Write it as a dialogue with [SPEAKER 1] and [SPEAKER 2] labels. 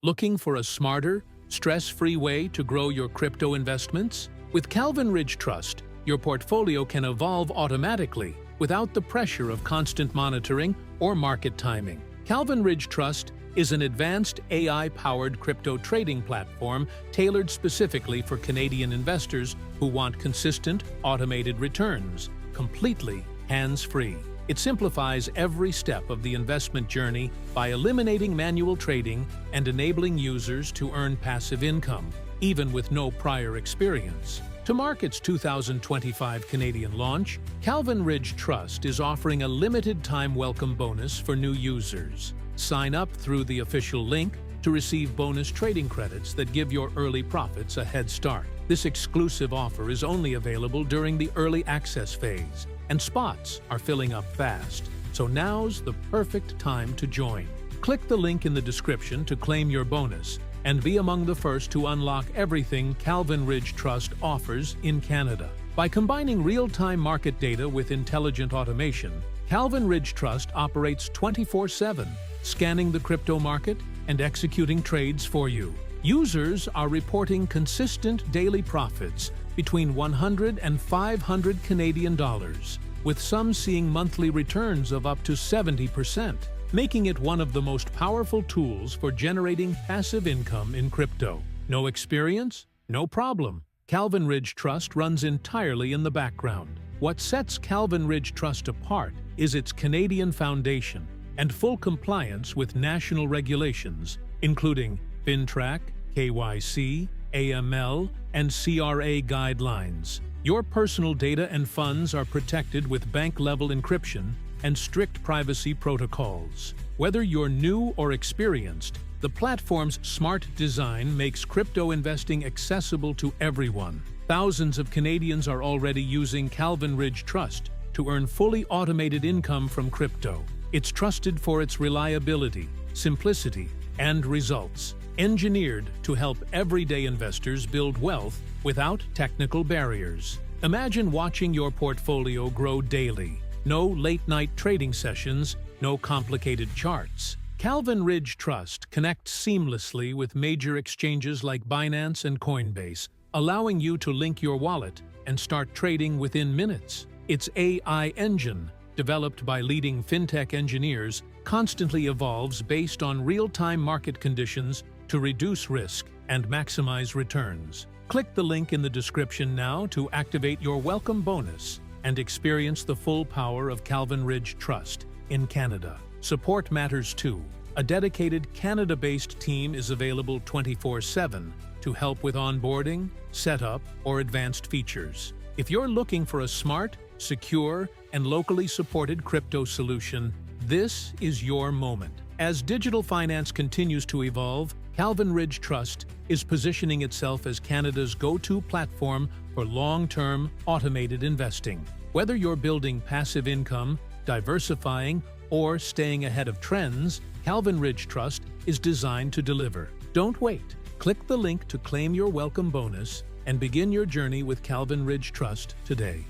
[SPEAKER 1] Looking for a smarter, stress-free way to grow your crypto investments? With CalvenRidge Trust, your portfolio can evolve automatically without the pressure of constant monitoring or market timing. CalvenRidge Trust is an advanced AI-powered crypto trading platform tailored specifically for Canadian investors who want consistent, automated returns, completely hands-free. It simplifies every step of the investment journey by eliminating manual trading and enabling users to earn passive income, even with no prior experience. To mark its 2025 Canadian launch, CalvenRidge Trust is offering a limited-time welcome bonus for new users. Sign up through the official link to receive bonus trading credits that give your early profits a head start. This exclusive offer is only available during the early access phase, and spots are filling up fast, so now's the perfect time to join. Click the link in the description to claim your bonus and be among the first to unlock everything CalvenRidge Trust offers in Canada. By combining real-time market data with intelligent automation, CalvenRidge Trust operates 24/7, scanning the crypto market and executing trades for you. Users are reporting consistent daily profits between 100 and 500 Canadian dollars, with some seeing monthly returns of up to 70%, making it one of the most powerful tools for generating passive income in crypto. No experience? No problem. CalvenRidge Trust runs entirely in the background. What sets CalvenRidge Trust apart is its Canadian foundation and full compliance with national regulations, including FINTRAC, KYC, AML, and CRA guidelines. Your personal data and funds are protected with bank-level encryption and strict privacy protocols. Whether you're new or experienced, the platform's smart design makes crypto investing accessible to everyone. Thousands of Canadians are already using CalvenRidge Trust to earn fully automated income from crypto. It's trusted for its reliability, simplicity, and results, engineered to help everyday investors build wealth without technical barriers. Imagine watching your portfolio grow daily. No late-night trading sessions, no complicated charts. CalvenRidge Trust connects seamlessly with major exchanges like Binance and Coinbase, allowing you to link your wallet and start trading within minutes. Its AI engine, developed by leading fintech engineers, constantly evolves based on real-time market conditions to reduce risk and maximize returns. Click the link in the description now to activate your welcome bonus and experience the full power of CalvenRidge Trust in Canada. Support matters too. A dedicated Canada-based team is available 24/7 to help with onboarding, setup, or advanced features. If you're looking for a smart, secure, and locally supported crypto solution, this is your moment. As digital finance continues to evolve, CalvenRidge Trust is positioning itself as Canada's go-to platform for long-term, automated investing. Whether you're building passive income, diversifying, or staying ahead of trends, CalvenRidge Trust is designed to deliver. Don't wait. Click the link to claim your welcome bonus and begin your journey with CalvenRidge Trust today.